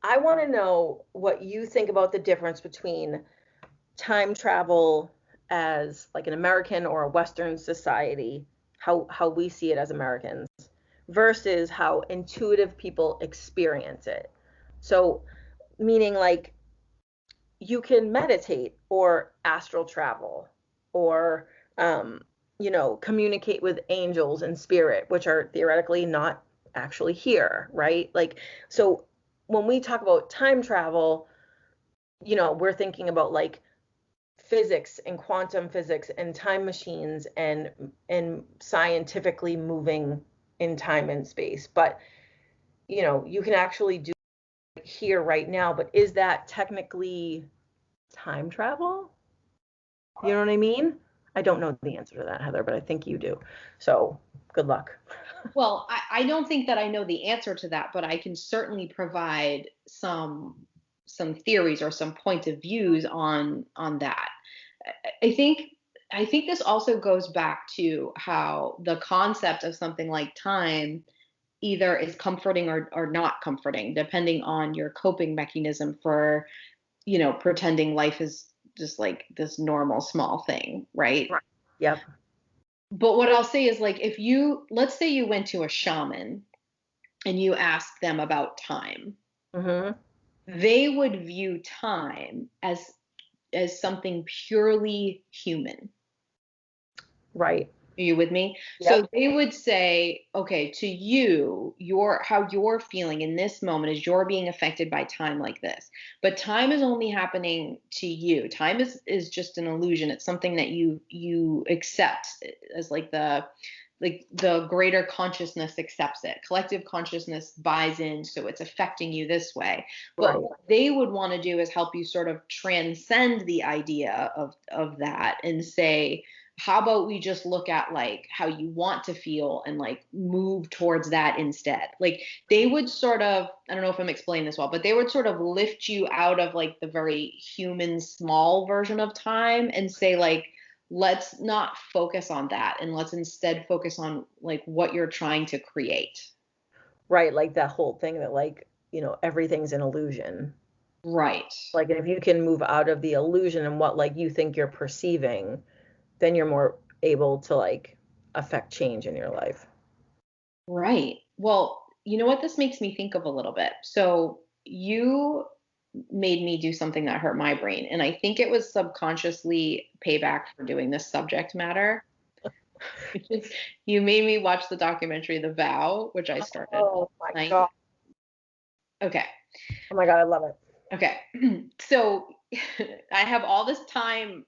I want to know what you think about the difference between time travel as like an American or a Western society, how we see it as Americans, versus how intuitive people experience it. So, meaning like you can meditate or astral travel or communicate with angels and spirit, which are theoretically not actually here, right? Like, so when we talk about time travel, we're thinking about like physics and quantum physics and time machines and scientifically moving in time and space. But you can actually do it here right now, but is that technically time travel? You know what I mean? I don't know the answer to that, Heather, but I think you do. So good luck. Well, I don't think that I know the answer to that, but I can certainly provide some theories or some point of views on that. I think I think this also goes back to how the concept of something like time either is comforting or not comforting, depending on your coping mechanism for, pretending life is just like this normal small thing, right? Right. Yep. But what I'll say is like let's say you went to a shaman and you asked them about time, Mm-hmm. they would view time as something purely human. Right. Are you with me? So Yep. they would say, okay, to you, how you're feeling in this moment is you're being affected by time like this. But time is only happening to you. Time is just an illusion. It's something that you accept as like the greater consciousness accepts it. Collective consciousness buys in, so it's affecting you this way. But Right. what they would want to do is help you sort of transcend the idea of that and say, how about we just look at like how you want to feel and like move towards that instead. Like they would sort of, I don't know if I'm explaining this well, but they would sort of lift you out of like the very human small version of time and say like, let's not focus on that and let's instead focus on like what you're trying to create. Right. Like that whole thing that like, everything's an illusion. Right. Like, and if you can move out of the illusion and what like you think you're perceiving, then you're more able to like affect change in your life. Right. Well, you know what this makes me think of a little bit. So you made me do something that hurt my brain, and I think it was subconsciously payback for doing this subject matter. You made me watch the documentary The Vow, which I started Oh my last night. God. Okay. Oh my God, I love it. Okay. So I have all this time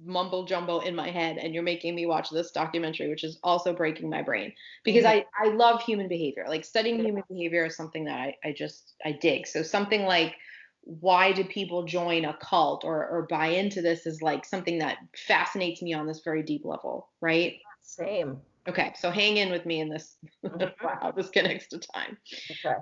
mumble jumbo in my head, and you're making me watch this documentary, which is also breaking my brain because Mhm. I love human behavior. Like studying Yeah. human behavior is something that I dig. So something like why do people join a cult or buy into this is like something that fascinates me on this very deep level, right? Same. Okay, so hang in with me in this. Mhm. Wow, this connects to time. Okay.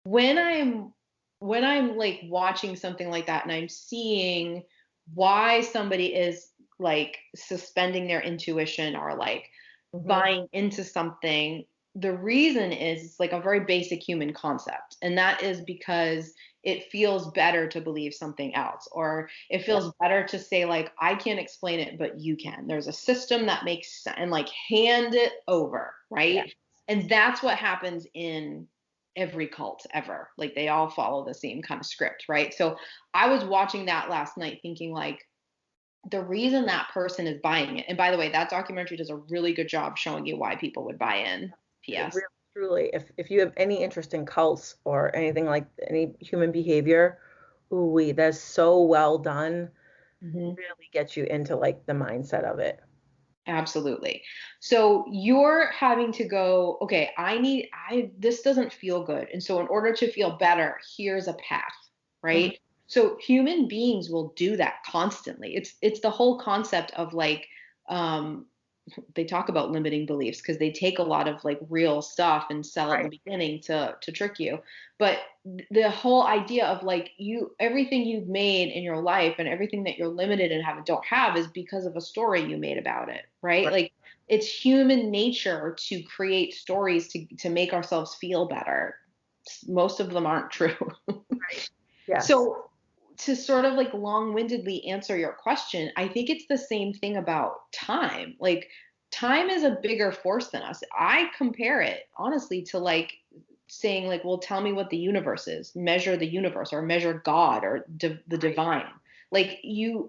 when I'm when I'm like watching something like that and I'm seeing why somebody is like suspending their intuition or like Mhm. buying into something, the reason is it's like a very basic human concept, and that is because it feels better to believe something else, or it Yeah. feels better to say like I can't explain it but you can. There's a system that makes sense, and like hand it over, Yeah. right? And that's what happens in every cult ever. Like they all follow the same kind of script, right? So I was watching that last night thinking like the reason that person is buying it. And by the way, that documentary does a really good job showing you why people would buy in. It PS. really, truly, if you have any interest in cults or anything like any human behavior, ooh, that's so well done. Mhm. Really gets you into like the mindset of it. Absolutely. So you're having to go, okay, this doesn't feel good. And so in order to feel better, here's a path, Mhm. right? So human beings will do that constantly. It's the whole concept of like um they talk about limiting beliefs because they take a lot of like real stuff and sell it in the Right. beginning to trick you. But the whole idea of like you everything you've made in your life and everything that you're limited and don't have is because of a story you made about it, right? Right. Like it's human nature to create stories to make ourselves feel better. Most of them aren't true. Right. Yes. So to sort of like long-windedly answer your question, I think it's the same thing about time. Like time is a bigger force than us. I compare it honestly to like saying like, well, tell me what the universe is. Measure the universe or measure God or the Right. divine. Like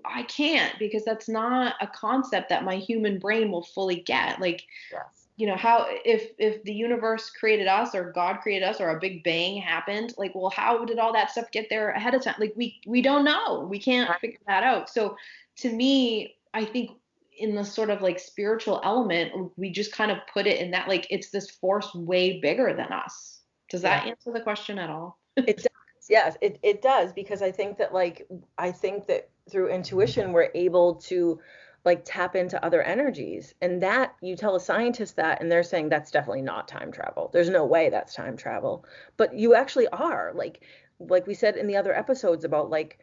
I can't because that's not a concept that my human brain will fully get. Like Yes. how if the universe created us or God created us or a big bang happened, like well how did all that stuff get there ahead of time? Like we don't know, we can't Right. figure that out. So to me I think in the sort of like spiritual element we just kind of put it in that like it's this force way bigger than us. Does Yeah. that answer the question at all? It does. Yes, it does because I think that through intuition we're able to like tap into other energies. And that you tell a scientist that and they're saying that's definitely not time travel. There's no way that's time travel. But you actually are. Like we said in the other episodes about like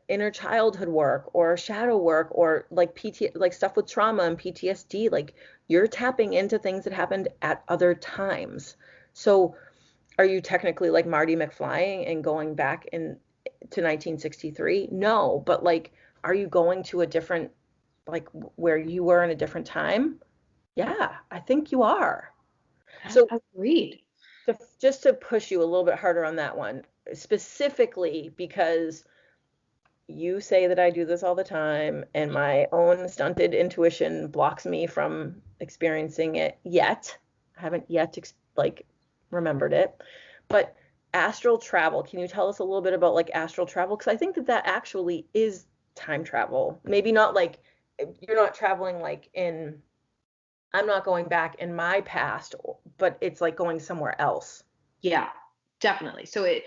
inner childhood work or shadow work or like like stuff with trauma and PTSD, like you're tapping into things that happened at other times. So are you technically like Marty McFly and going back in to 1963? No, but like, are you going to a different, like where you were in a different time? Yeah, I think you are. So Agreed. just to push you a little bit harder on that one, specifically because you say that I do this all the time, and my own stunted intuition blocks me from experiencing it yet. I haven't yet like remembered it. But astral travel, can you tell us a little bit about like astral travel? Because I think that that actually is time travel. Maybe not like you're not traveling like in, I'm not going back in my past, but it's like going somewhere else. Yeah, definitely. So it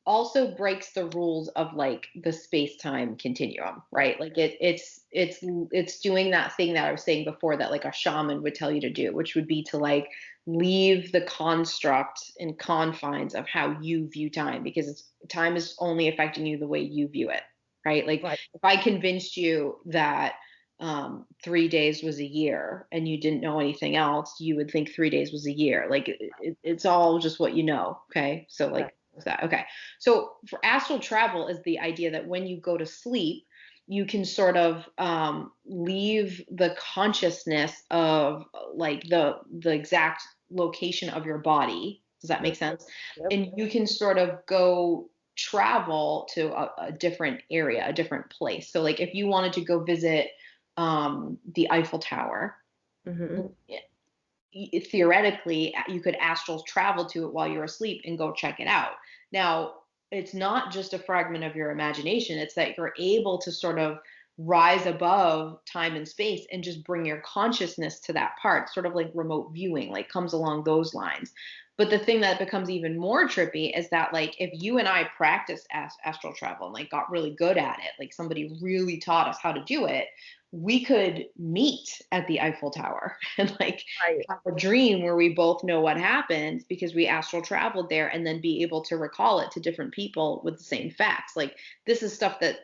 also breaks the rules of like the space-time continuum, Right. right? Like it's doing that thing that I was saying before that like a shaman would tell you to do, which would be to like leave the construct and confines of how you view time because time is only affecting you the way you view it, right? Like Right. if I convinced you that 3 days was a year and you didn't know anything else, you would think 3 days was a year. Like it's all just what you know. Okay. So Right. like that. Okay. So for astral travel is the idea that when you go to sleep, you can sort of leave the consciousness of like the exact location of your body. Does that Mm, make sense? yep. And you can sort of go travel to a different area, a different place. So like if you wanted to go visit the Eiffel Tower. Hmm. Theoretically, you could astral travel to it while you're asleep and go check it out. Now, it's not just a fragment of your imagination. It's that you're able to sort of rise above time and space and just bring your consciousness to that part, sort of like remote viewing, like comes along those lines. But the thing that becomes even more trippy is that, like, if you and I practiced astral travel and like got really good at it, like somebody really taught us how to do it, we could meet at the Eiffel Tower and like Right. have a dream where we both know what happened because we astral traveled there, and then be able to recall it to different people with the same facts. Like, this is stuff that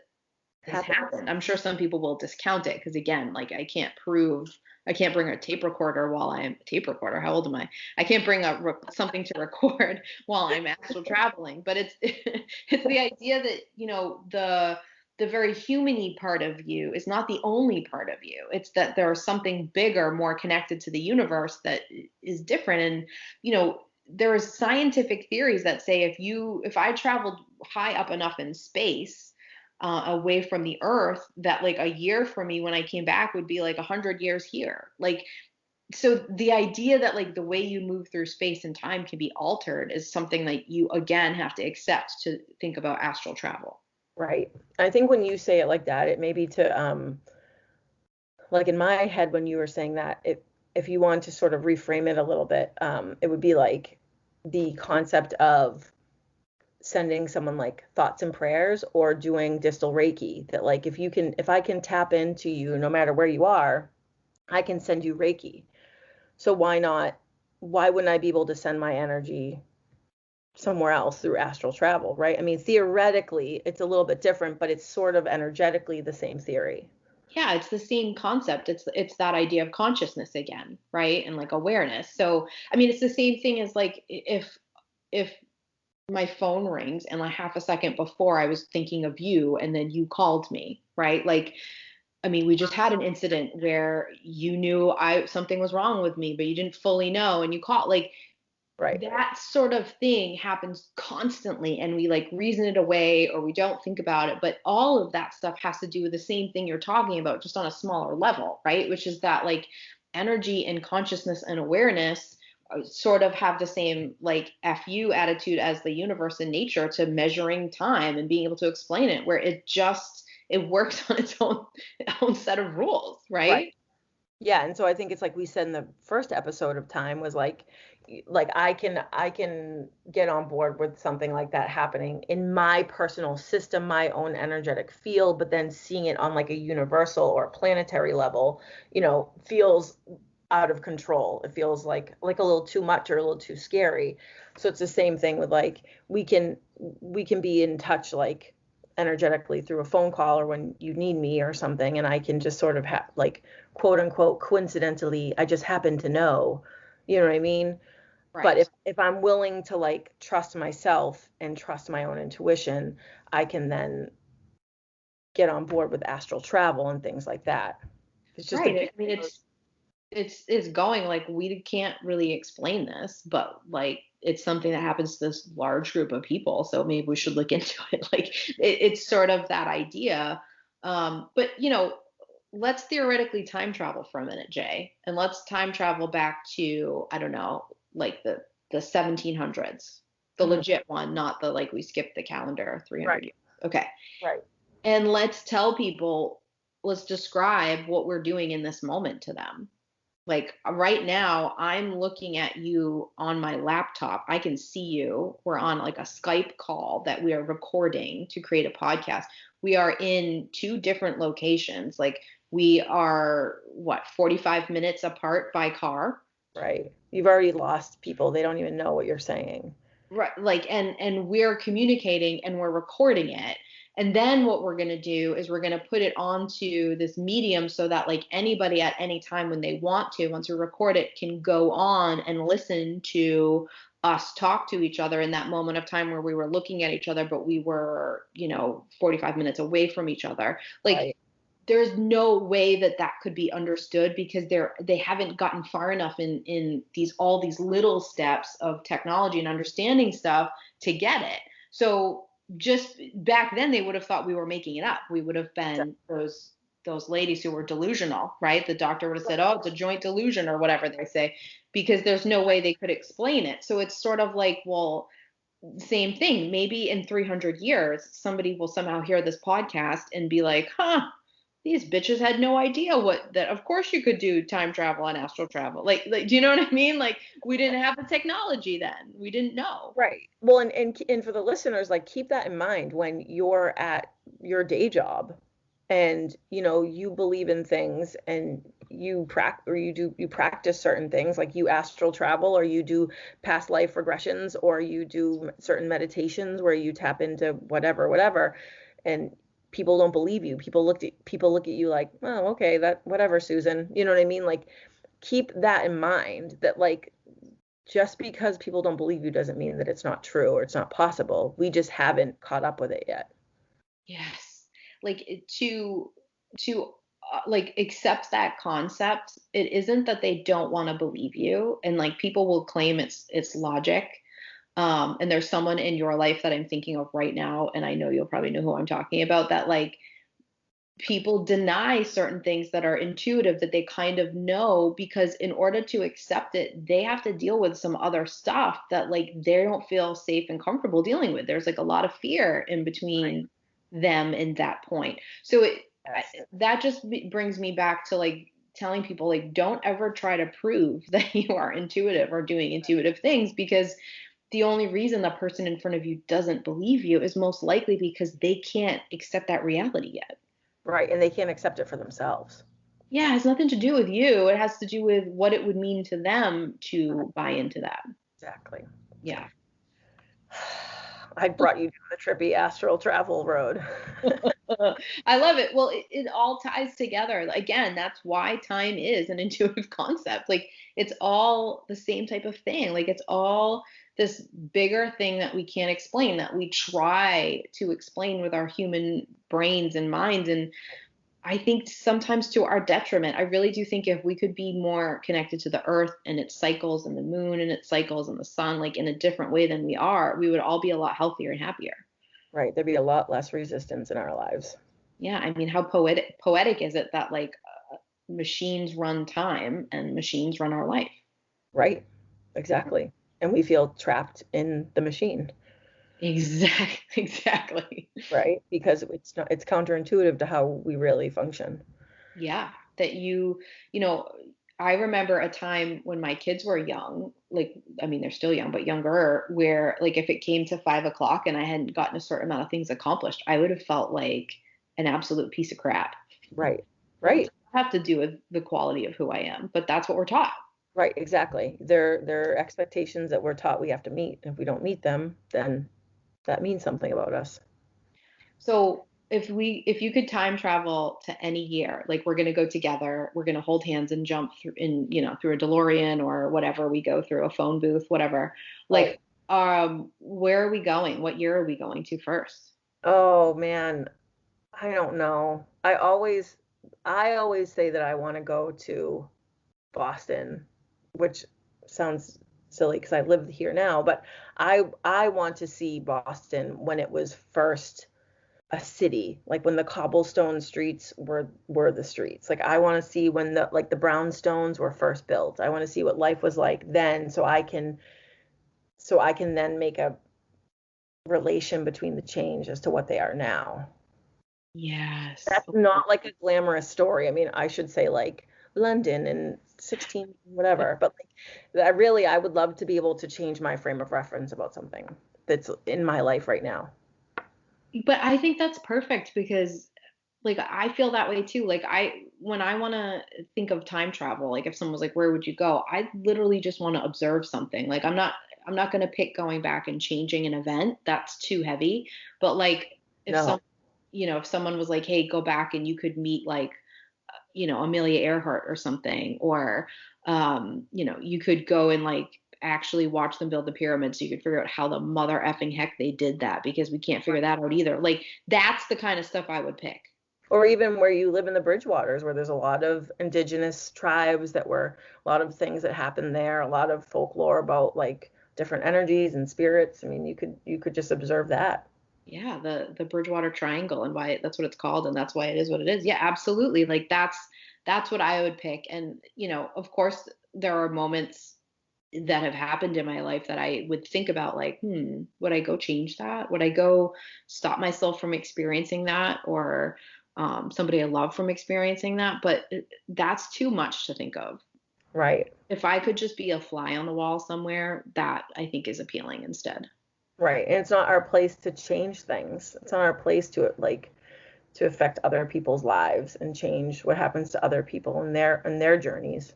has Happens. happened. I'm sure some people will discount it because, again, like, I can't bring a tape recorder while I'm tape recorder. How old am I? I can't bring something to record while I'm astral traveling. But it's it's the idea that, the very humany part of you is not the only part of you. It's that there's something bigger, more connected to the universe that is different. And, there's scientific theories that say if I traveled high up enough in space, away from the earth, that like a year for me when I came back would be like 100 years here. Like, so the idea that like the way you move through space and time can be altered is something that you again have to accept to think about astral travel. Right. I think when you say it like that, it may be to like in my head when you were saying that, if you want to sort of reframe it a little bit, it would be like the concept of sending someone like thoughts and prayers or doing distal Reiki, that like if I can tap into you no matter where you are, I can send you Reiki. So why wouldn't I be able to send my energy somewhere else through astral travel, right? I mean, theoretically, it's a little bit different, but it's sort of energetically the same theory. Yeah, it's the same concept. It's that idea of consciousness again, right? And like awareness. So, I mean, it's the same thing as like if my phone rings and like half a second before I was thinking of you and then you called me, right? Like, I mean, we just had an incident where you knew something was wrong with me, but you didn't fully know and you called. Like, Right. that sort of thing happens constantly, and we like reason it away or we don't think about it. But all of that stuff has to do with the same thing you're talking about, just on a smaller level, right? Which is that like energy and consciousness and awareness sort of have the same like fu attitude as the universe and nature to measuring time and being able to explain it, where it works on its own set of rules, Right. right? Yeah, and so I think it's like we said in the first episode of Time was like I can get on board with something like that happening in my personal system, my own energetic field, but then seeing it on like a universal or planetary level, feels out of control. It feels like a little too much or a little too scary. So it's the same thing with like we can be in touch like energetically through a phone call or when you need me or something, and I can just sort of have like quote unquote coincidentally I just happen to know, you know what I mean? But Right. if I'm willing to like trust myself and trust my own intuition, I can then get on board with astral travel and things like that. It's just a Right. piece I mean, of it's going like we can't really explain this, but like it's something that happens to this large group of people, so maybe we should look into it. Like, it's sort of that idea. But let's theoretically time travel for a minute, Jay, and let's time travel back to, I don't know, like the 1700s, the Mhm. legit one, not the like we skipped the calendar Right, 300 years. Okay. right, And let's tell people, let's describe what we're doing in this moment to them. Like, right now, I'm looking at you on my laptop. I can see you. We're on like a Skype call that we are recording to create a podcast. We are in two different locations. Like, we are, what, 45 minutes apart by car? right. You've already lost people. They don't even know what you're saying. Right. Like, and we're communicating and we're recording it. And then what we're going to do is we're going to put it onto this medium so that like anybody at any time when they want to, once we record it, can go on and listen to us talk to each other in that moment of time where we were looking at each other, but we were, 45 minutes away from each other. Like, Right. there's no way that that could be understood because they haven't gotten far enough in all these little steps of technology and understanding stuff to get it. So just back then they would have thought we were making it up. We would have been those ladies who were delusional, right? The doctor would have said, "Oh, it's a joint delusion," or whatever they say, because there's no way they could explain it. So it's sort of like, well, same thing. Maybe in 300 years, somebody will somehow hear this podcast and be like, huh, these bitches had no idea what that. Of course, you could do time travel and astral travel. Do you know what I mean? Like, we didn't have the technology then. We didn't know. Right. Well, and for the listeners, like keep that in mind when you're at your day job and you believe in things and you practice certain things like you astral travel or you do past life regressions or you do certain meditations where you tap into whatever and people don't believe you. People look at you like, "Oh, okay, that whatever, Susan." You know what I mean? Like keep that in mind that like just because people don't believe you doesn't mean that it's not true or it's not possible. We just haven't caught up with it yet. Yes. To like accept that concept. It isn't that they don't want to believe you, and like people will claim it's logic. And there's someone in your life that I'm thinking of right now, and I know you'll probably know who I'm talking about, that like people deny certain things that are intuitive that they kind of know, because in order to accept it, they have to deal with some other stuff that like they don't feel safe and comfortable dealing with. There's like a lot of fear in Right. between them and that point. So Yes. that just brings me back to like telling people, like, don't ever try to prove that you are intuitive or doing intuitive things, because the only reason the person in front of you doesn't believe you is most likely because they can't accept that reality yet. Right. And they can't accept it for themselves. Yeah, it has nothing to do with you. It has to do with what it would mean to them Right. to buy into that. Exactly. Yeah. I brought you down the trippy astral travel road. I love it. Well, it all ties together. Again, that's why time is an intuitive concept. Like, it's all the same type of thing. Like, it's all this bigger thing that we can't explain, that we try to explain with our human brains and minds. And I think sometimes to our detriment. I really do think if we could be more connected to the earth and its cycles and the moon and its cycles and the sun, like in a different way than we are, we would all be a lot healthier and happier. Right. There'd be a lot less resistance in our lives. Yeah, I mean, how poetic is it that like machines run time and machines run our life? Right. Exactly. And we feel trapped in the machine. Exactly. Right. Because it's counterintuitive to how we really function. Yeah, that you know, I remember a time when my kids were young, like, I mean, they're still young, but younger, where like if it came to 5 o'clock and I hadn't gotten a certain amount of things accomplished, I would have felt like an absolute piece of crap. Right. What does Right. that have to do with the quality of who I am? But that's what we're taught. Right, exactly. They're expectations that we're taught we have to meet. If we don't meet them, then that means something about us. So if you could time travel to any year, like we're gonna go together, we're gonna hold hands and jump through in, through a DeLorean or whatever we go through, a phone booth, whatever. Right. Like, where are we going? What year are we going to first? Oh man, I don't know. I always say that I want to go to Boston, which sounds silly because I live here now, but I want to see Boston when it was first a city, like when the cobblestone streets were the streets. Like I want to see when the brownstones were first built. I want to see what life was like then so I can then make a relation between the change as to what they are now. Yes. That's not like a glamorous story. I mean, I should say like London and 16 whatever, but like I would love to be able to change my frame of reference about something that's in my life right now. But I think that's perfect because like I feel that way too. Like when I want to think of time travel, like if someone was like, "Where would you go?" I literally just want to observe something. Like I'm not going to pick going back and changing an event. That's too heavy. But like if No. if someone was like, "Hey, go back and you could meet like Amelia Earhart or something," or you could go and like actually watch them build the pyramids so you could figure out how the mother effing heck they did that, because we can't figure that out either. Like that's the kind of stuff I would pick. Or even where you live in the Bridgewaters, where there's a lot of indigenous tribes that were a lot of things that happened there, a lot of folklore about like different energies and spirits. I mean, you could just observe that. Yeah, the Bridgewater Triangle, and why that's what it's called, and that's why it is what it is. Yeah, absolutely. Like that's what I would pick. And of course there are moments that have happened in my life that I would think about, like, would I go change that? Would I go stop myself from experiencing that, or somebody I love from experiencing that? But that's too much to think of. Right. If I could just be a fly on the wall somewhere, that I think is appealing instead. Right. And it's not our place to change things. It's not our place to to affect other people's lives and change what happens to other people in their journeys.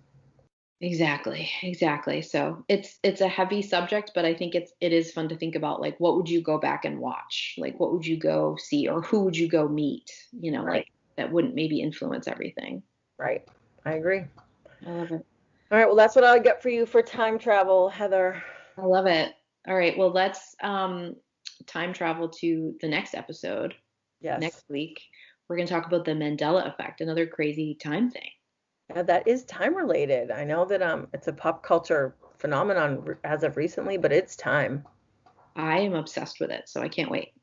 Exactly, exactly. So it's a heavy subject, but I think it is fun to think about, like, what would you go back and watch? Like, what would you go see, or who would you go meet? Right. Like, that wouldn't maybe influence everything. Right. I agree. I love it. All right. Well, that's what I get for you for time travel, Heather. I love it. All right, well, let's time travel to the next episode Yes. next week. We're going to talk about the Mandela effect, another crazy time thing. Yeah, that is time related. I know that it's a pop culture phenomenon as of recently, but it's time. I am obsessed with it, so I can't wait.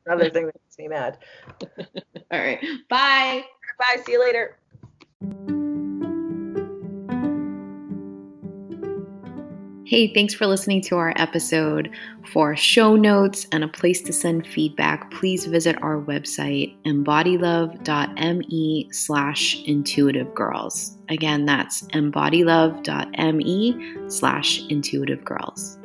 Another thing that makes me mad. All right. Bye. Bye. See you later. Hey, thanks for listening to our episode. For show notes and a place to send feedback, please visit our website, embodylove.me/intuitivegirls. Again, that's embodylove.me/intuitivegirls.